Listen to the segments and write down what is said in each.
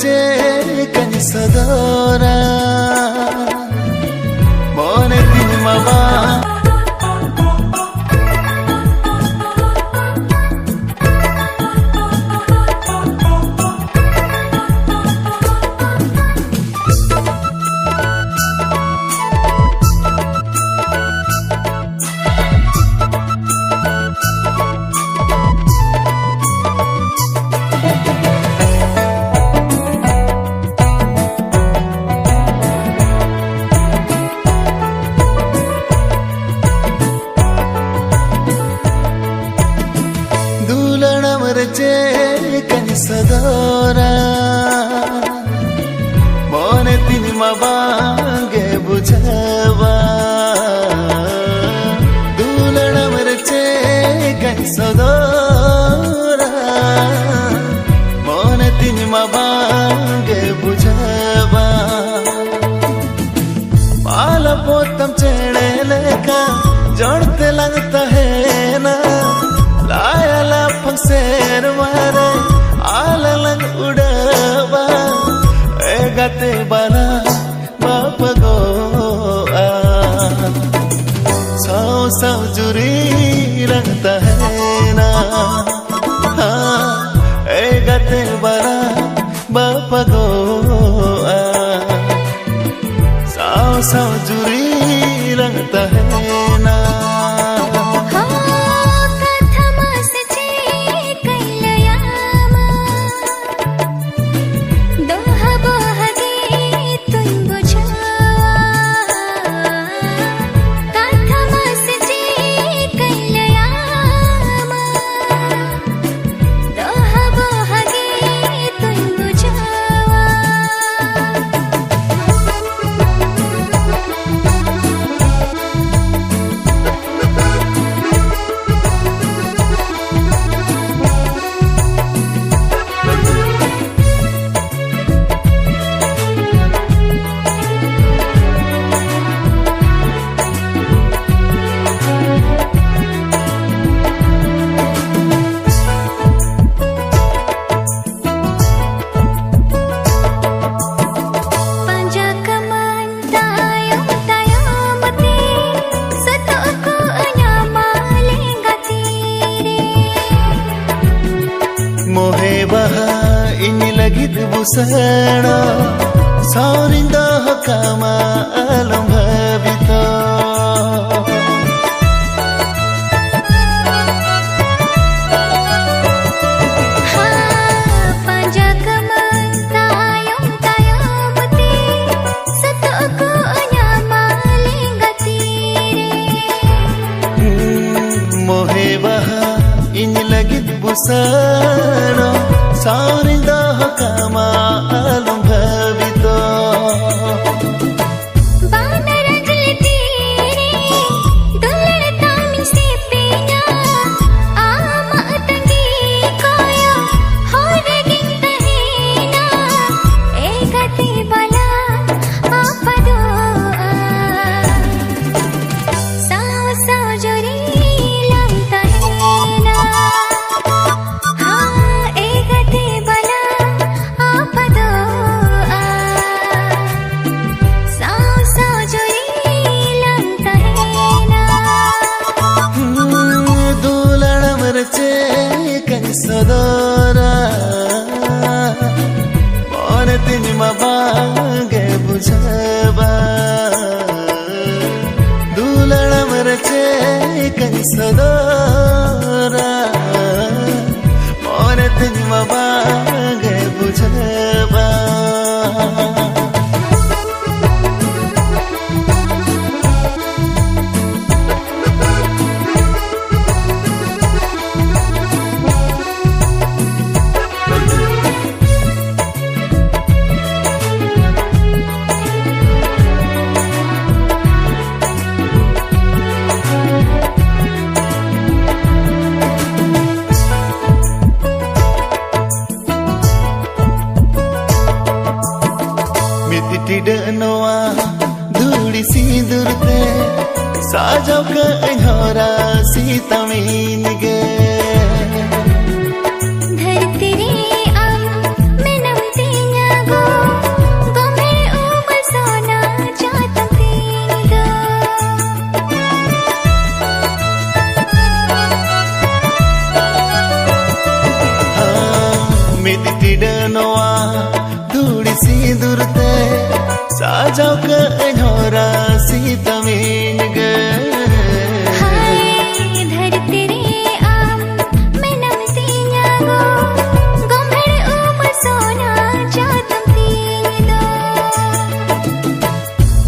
cekani saudara Mone tini mama cekani saudara Mone tini mabange bujawa Dulana mere cekani saudara Mone tini mabange bujawa Mala potam chede leka jodte लगता है ना लाया लाफंग शेर मारे along उड़ावा ए गाते बाला बाप गो साव साव जुरी लगता है ना ए गाते बाला बाप गो साव साव जुरी लगता है ना मोहे बहा ini lagi busana saurinda hakama alam bhavito मोहे बहा ini lagi busana saurinda hakama alam bhavito saudara Mone tini mabange bujawa Dulana mere cekani saudara Mone tini mabange bujawa tidak noa duri sindur te sajau ke enhora si tamin ge धरती रे अब मैं नमती न्या सिंदूरते साजाव के इन्होरा सीतमीन गे धरती रे आम मैं नमती न्यागो गोंभड़ उम सोना जातम तीदो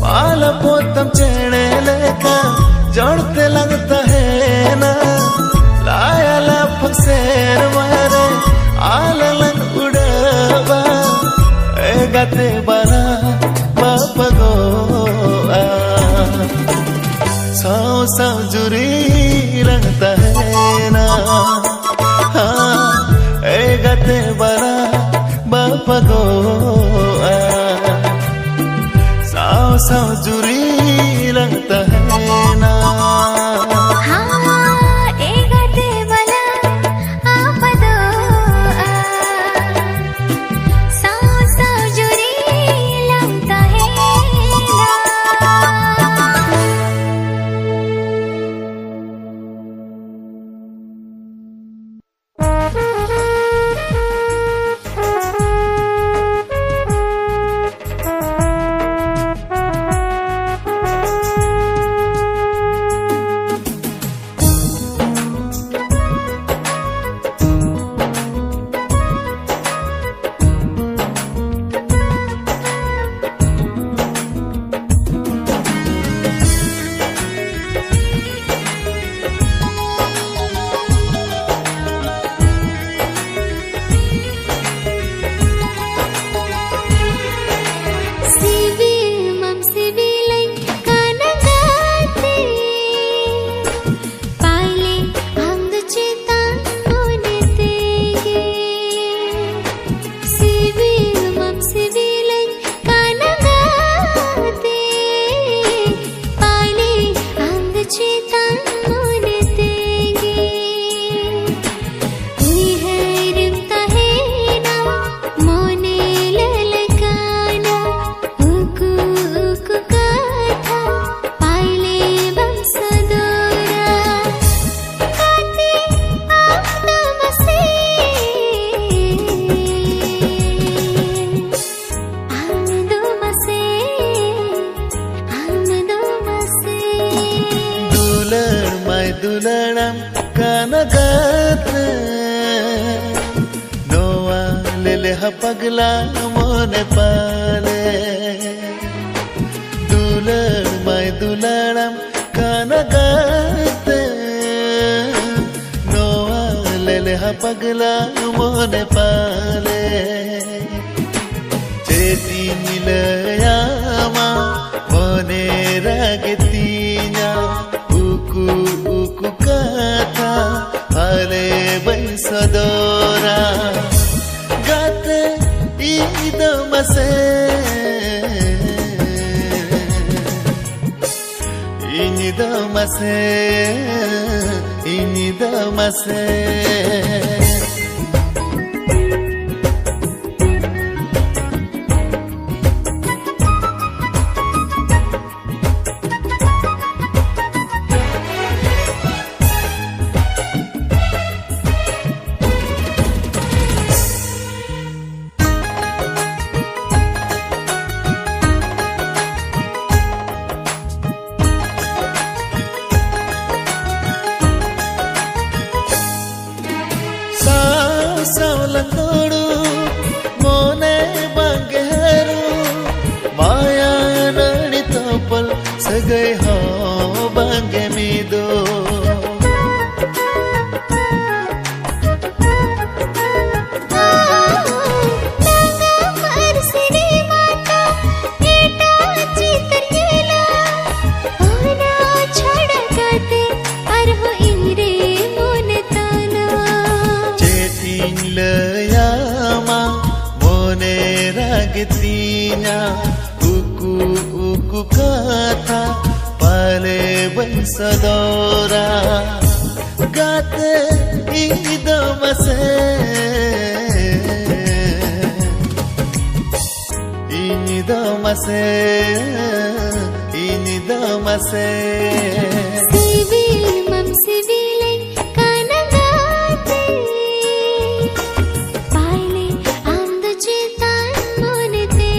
पाल पोतम चेणे लेका जोड़ते लगता है ना लाया लपक शेर मारे आललन उड़ावा ए गाते बाला बाप गो साव साव जुरी लगता है ना हाँ ए गाते बाला बाप गो साव साव जुरी लगता है ना दुलड़म कनगत नोआ ले पगला मोने पाले दुलड़म कनगत नोआ ले पगला मोने पाले चेती मिलयामा मोने रगतीना kata hale bensadora gate ido mase ini do mase Saulangodu mone bangeru maya nani topal sagai ho bange mido Getinya uku kata pale bensadora gate ido mase ini do mase civil mam civil kanagate paile and chetan monete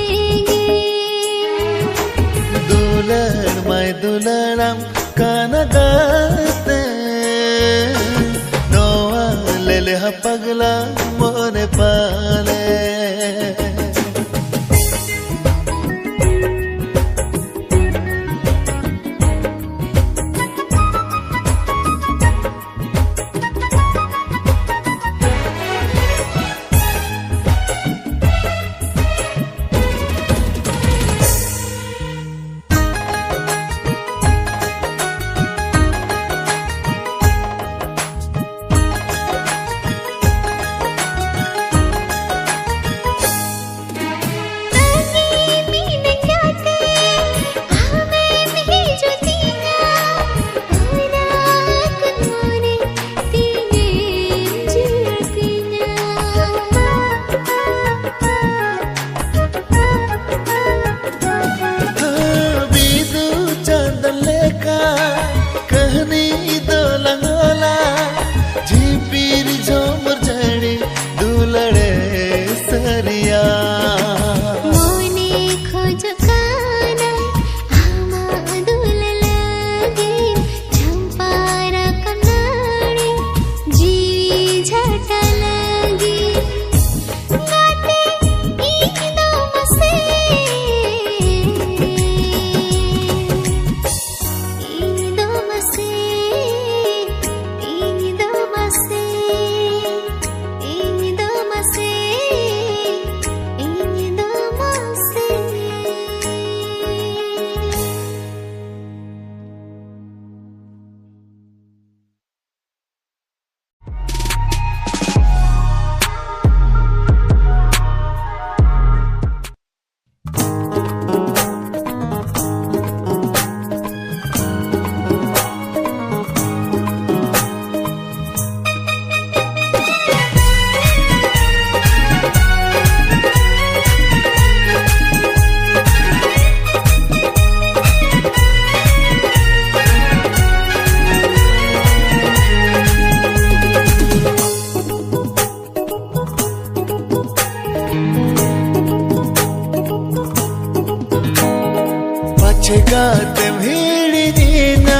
पछेगाते भिड़िना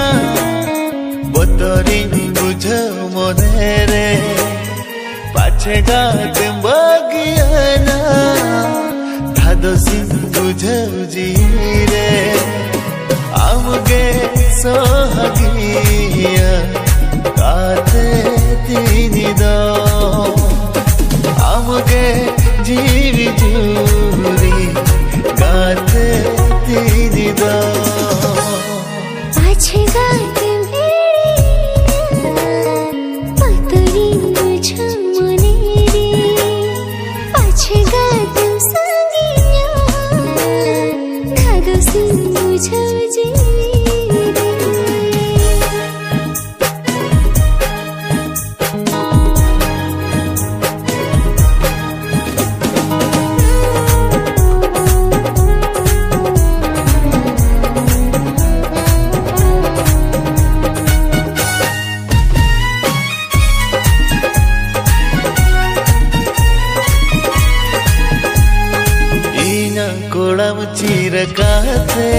बतरिन बुझ मने रे पछेगाते बगियाना धादसिन बुझ जीरे आमगे सोहगिया गाते तीनी दो आमगे जीवी जूरी गाते तीनी दो पछेगाते भिड़िना बतरिन बुझ मने रे पछेगाते संगिया धादसिन बुझ जीरे कोड़म चिरकाते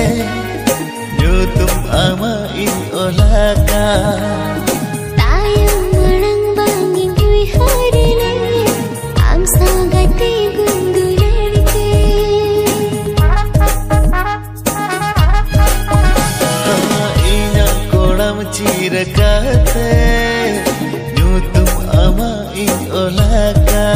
जो तुम आमा इन ओलाका तायम मणंग बांगी क्यों हरले आम सागते गुंदुलड़के इन कोड़म चिरकाते जो तुम आमा इन ओलाका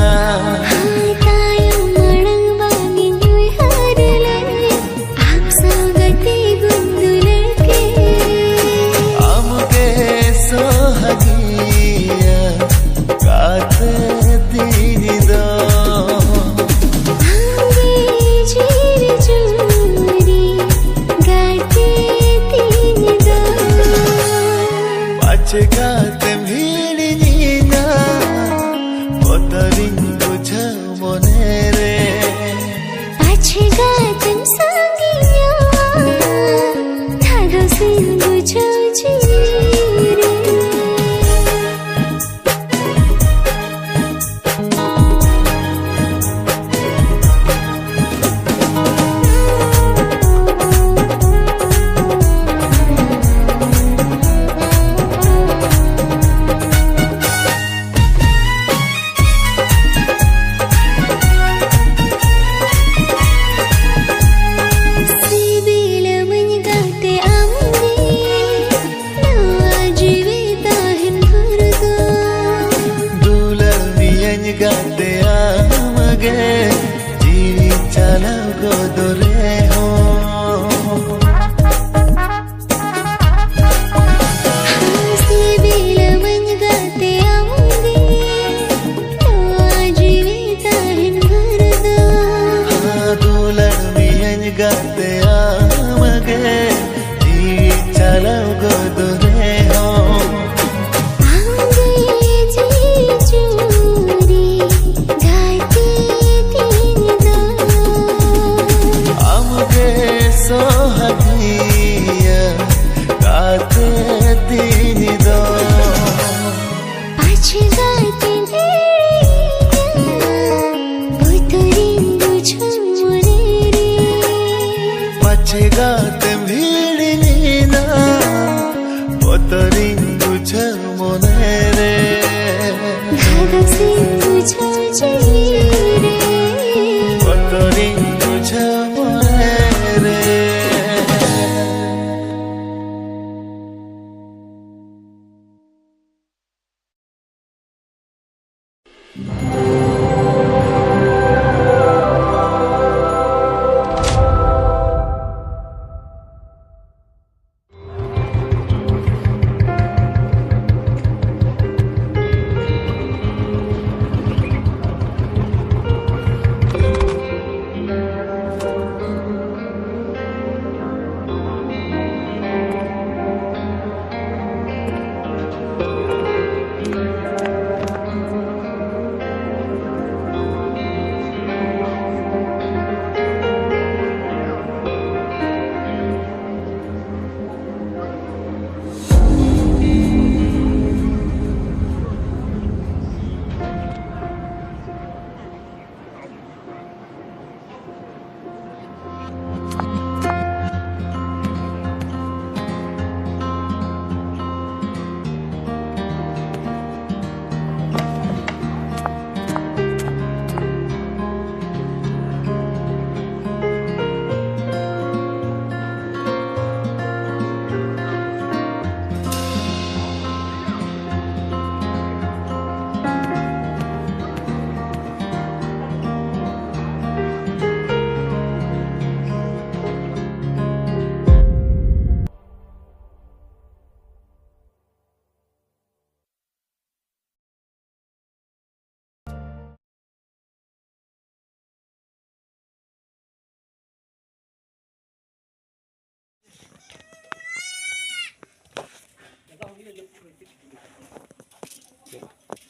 पछेगाते भिड़िना बतरिन बुझ मने रे पछेगाते संगिया धादसिन बुझ जीरे गाते आमगे जीवी चलाओ गोदरे हो हंसी बिलमन गाते आमगे जीवी ताहिन भरदा दुलन मियन गाते आमगे जीवी चलाओ गोदरे हो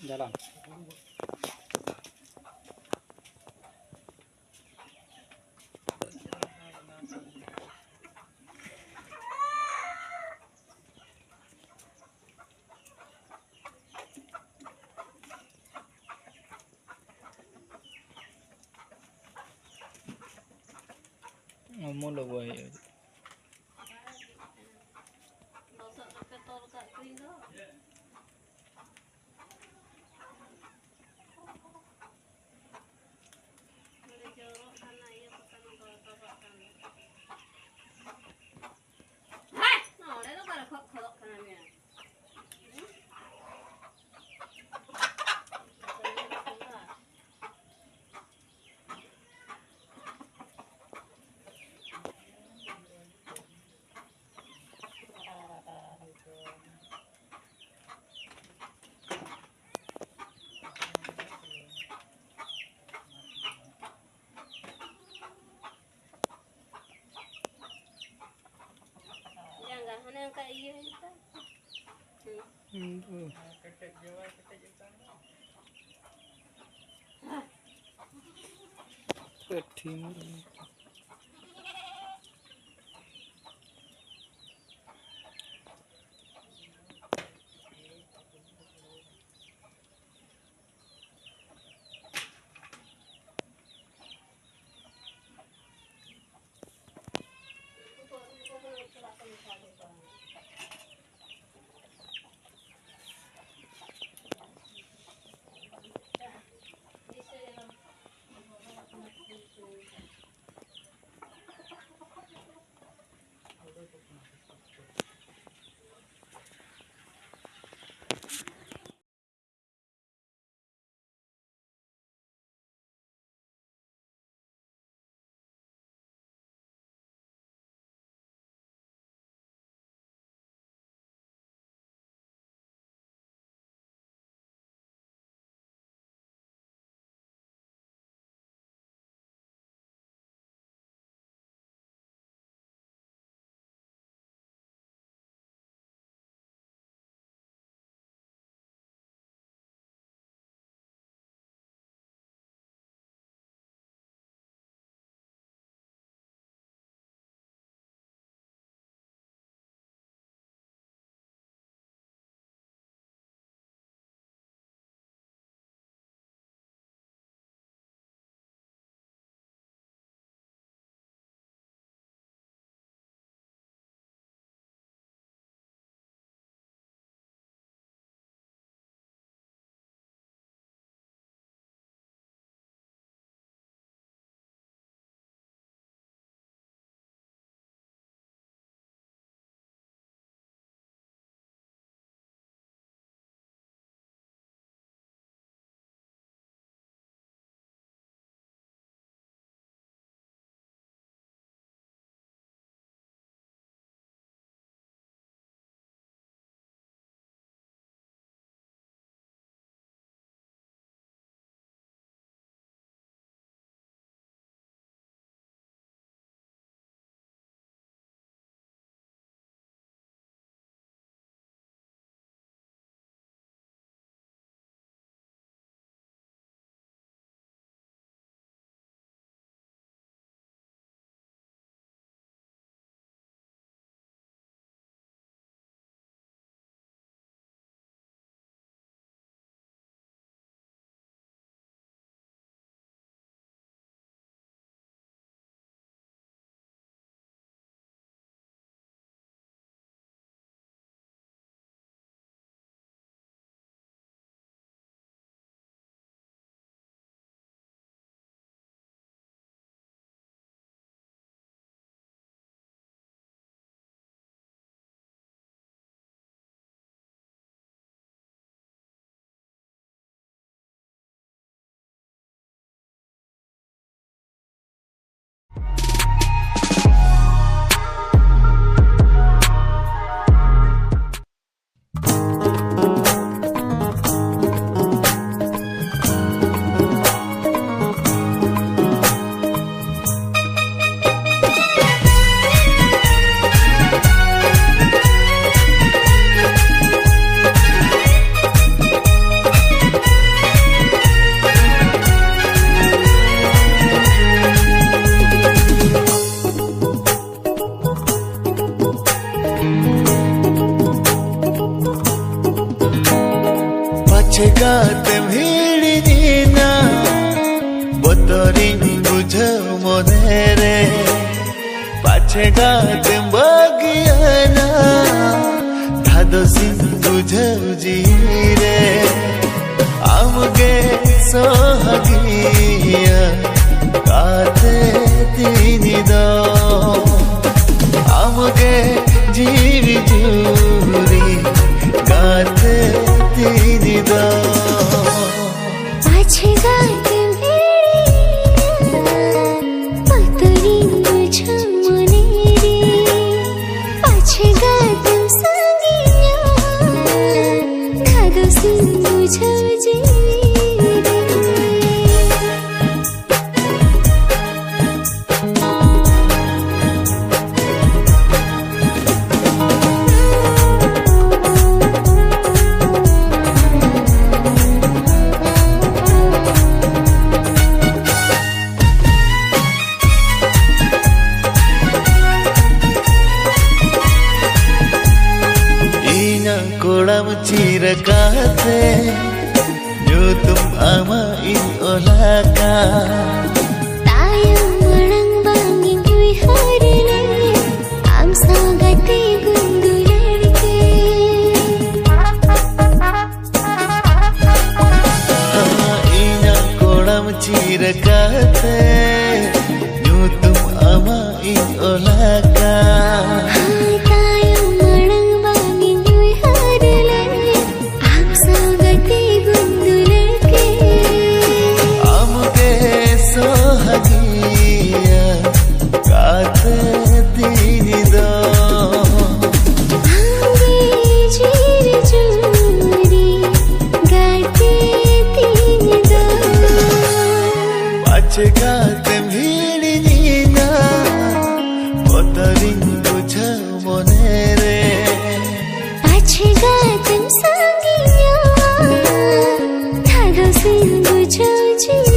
jalan. Ngomong lo boy. Peting. गाते भिड़िना बतरिन बुझ मने रे पाछे गाते बगियाना धादसिन बुझ जीरे आमगे सोहगिया गाते तीनी दो आमगे जीवी जूरी गाते तीनी दो पाछे गाते पतरिन बुझ मने रे पाछे गाते संगिया धादसिन बुझ जीरे कोड़म चिरकाते जो तुम आमा इन ओलाका तायम मणंग बांगी गुई हरले आम सागते गुंदु लड़के इना कोड़म चिरकाते जो तुम आमा इन ओलाका पाछे गाते भिड़िना बतरिन बुझ मने रे पाछे गाते संगिया धादसिन बुझ जीरे